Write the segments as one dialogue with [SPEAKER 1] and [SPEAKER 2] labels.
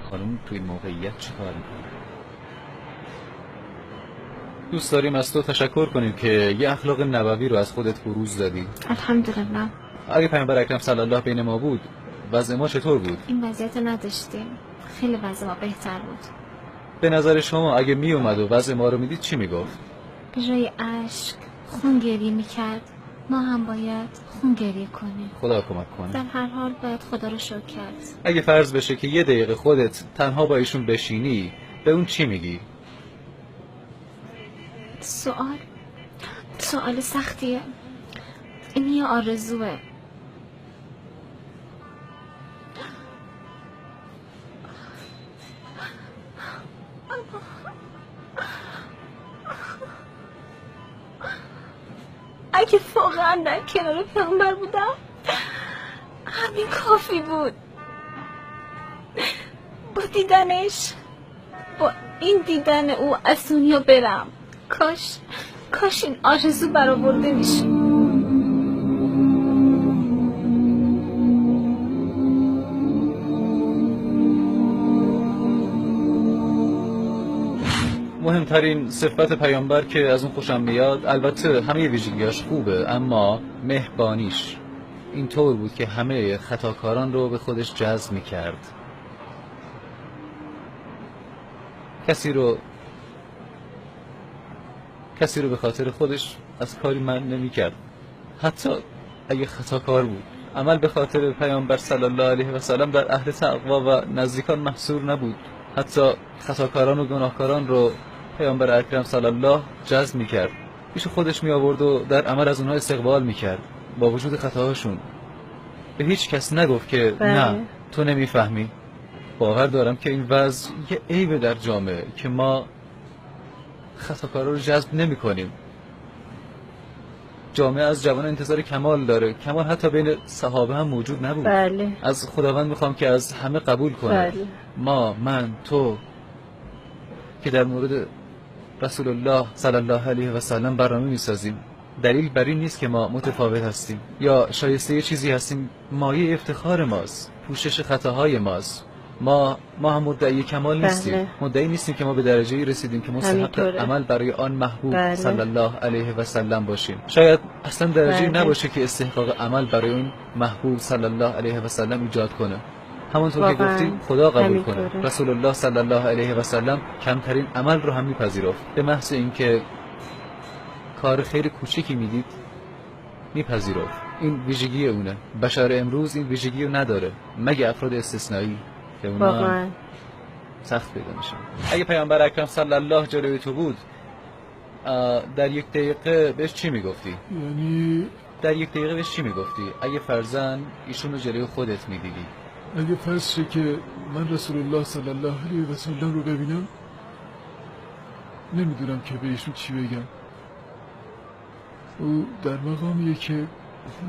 [SPEAKER 1] خانم توی این موقعیت چی کار میکنه؟ دوست داریم از تو تشکر کنیم که یه اخلاق نبوی رو از خودت بروز دادی.
[SPEAKER 2] الحمدلله.
[SPEAKER 1] اگه پیامبر اکرم صلی الله بین ما بود وضع ما چطور بود؟
[SPEAKER 2] این وضعیت نداشتیم، خیلی وضع ما بهتر بود.
[SPEAKER 1] به نظر شما اگه می اومد و وضع ما رو میدید چی میگفت؟
[SPEAKER 2] به جای اشک خون گریه میکرد. ما هم باید خون گریه کنیم.
[SPEAKER 1] خدا کمک کنه.
[SPEAKER 2] در هر حال باید خدا رو شکر کرد.
[SPEAKER 1] اگه فرض بشه که یه دقیقه خودت تنها با ایشون بشینی به اون چی میگی؟
[SPEAKER 2] سوال سختیه. این یه آرزوه. اگه واقعا در کنار پیامبر بودم همین کافی بود. با دیدنش، با این دیدن او از دنیا برم. کاش این آرزو برآورده میشه.
[SPEAKER 1] مهمترین صفت پیامبر که از اون خوشم میاد، البته همه ویژگیاش خوبه، اما مهربانیش اینطور بود که همه خطاکاران رو به خودش جذب میکرد. کسی رو به خاطر خودش از کاری من نمیکرد، حتی اگه خطاکار بود. عمل به خاطر پیامبر صلی الله علیه و سلم در اهل تقوا و نزدیکان محصور نبود. حتی خطاکاران و گناهکاران رو پیامبر اکرم صلی الله جذب میکرد، پیش خودش می آورد و در عمل از اونها استقبال میکرد با وجود خطاهاشون. به هیچ کس نگفت که نه تو نمیفهمی. باور دارم که این وضع یه عیب در جامعه که ما خطاکارا رو جذب نمی کنیم. جامعه از جوان انتظار کمال داره. کمال حتی بین صحابه هم موجود نبود.
[SPEAKER 3] بله.
[SPEAKER 1] از خداوند میخوام که از همه قبول کنه.
[SPEAKER 3] بله.
[SPEAKER 1] من تو که در مورد رسول الله صلی الله علیه و سلم برنامه میسازیم، دلیل بر این نیست که ما متفاوت هستیم یا شایسته چیزی هستیم. مایه افتخار ماست، پوشش خطاهای ماست. ما هم مدعی کمال نیستیم.
[SPEAKER 3] بله.
[SPEAKER 1] مدعی نیستیم که ما به درجه‌ای رسیدیم که مستحق عمل برای آن محبوب
[SPEAKER 3] بله.
[SPEAKER 1] صلی الله علیه و سلم باشیم. شاید اصلا درجه‌ای
[SPEAKER 3] بله.
[SPEAKER 1] نباشه که استحقاق عمل برای اون محبوب صلی الله علیه و سلم ایجاد کنه. همونطور که گفتیم خدا قبول کنه. رسول الله صلی الله علیه و سلم کمترین عمل رو هم میپذیرفت، به محض اینکه کار خیر کوچیکی میدید میپذیرفت. این ویژگی اونه. بشر امروز این ویژگی رو نداره، مگه افراد استثنایی که اونا سخت پیدا میشن. اگه پیامبر اکرم صلی الله جلوی تو بود در یک دقیقه بهش چی میگفتی؟
[SPEAKER 4] یعنی
[SPEAKER 1] در یک دقیقه بهش چی میگفتی اگه فرضاً ایشون رو جلوی خودت میدیدی؟
[SPEAKER 4] اگه فرض شه که من رسول الله صلی الله علیه و سلم رو ببینم، نمیدونم که به ایشون چی بگم. او در مقامیه که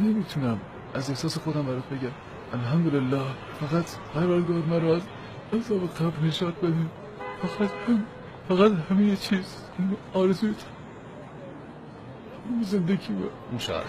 [SPEAKER 4] نمیتونم از احساس خودم برات بگم. الحمدلله، فقط پروردگار مرا از عذاب قبر نجات بده. فقط همین چیز، این آرزوی زندگی بود.
[SPEAKER 1] انشاءالله.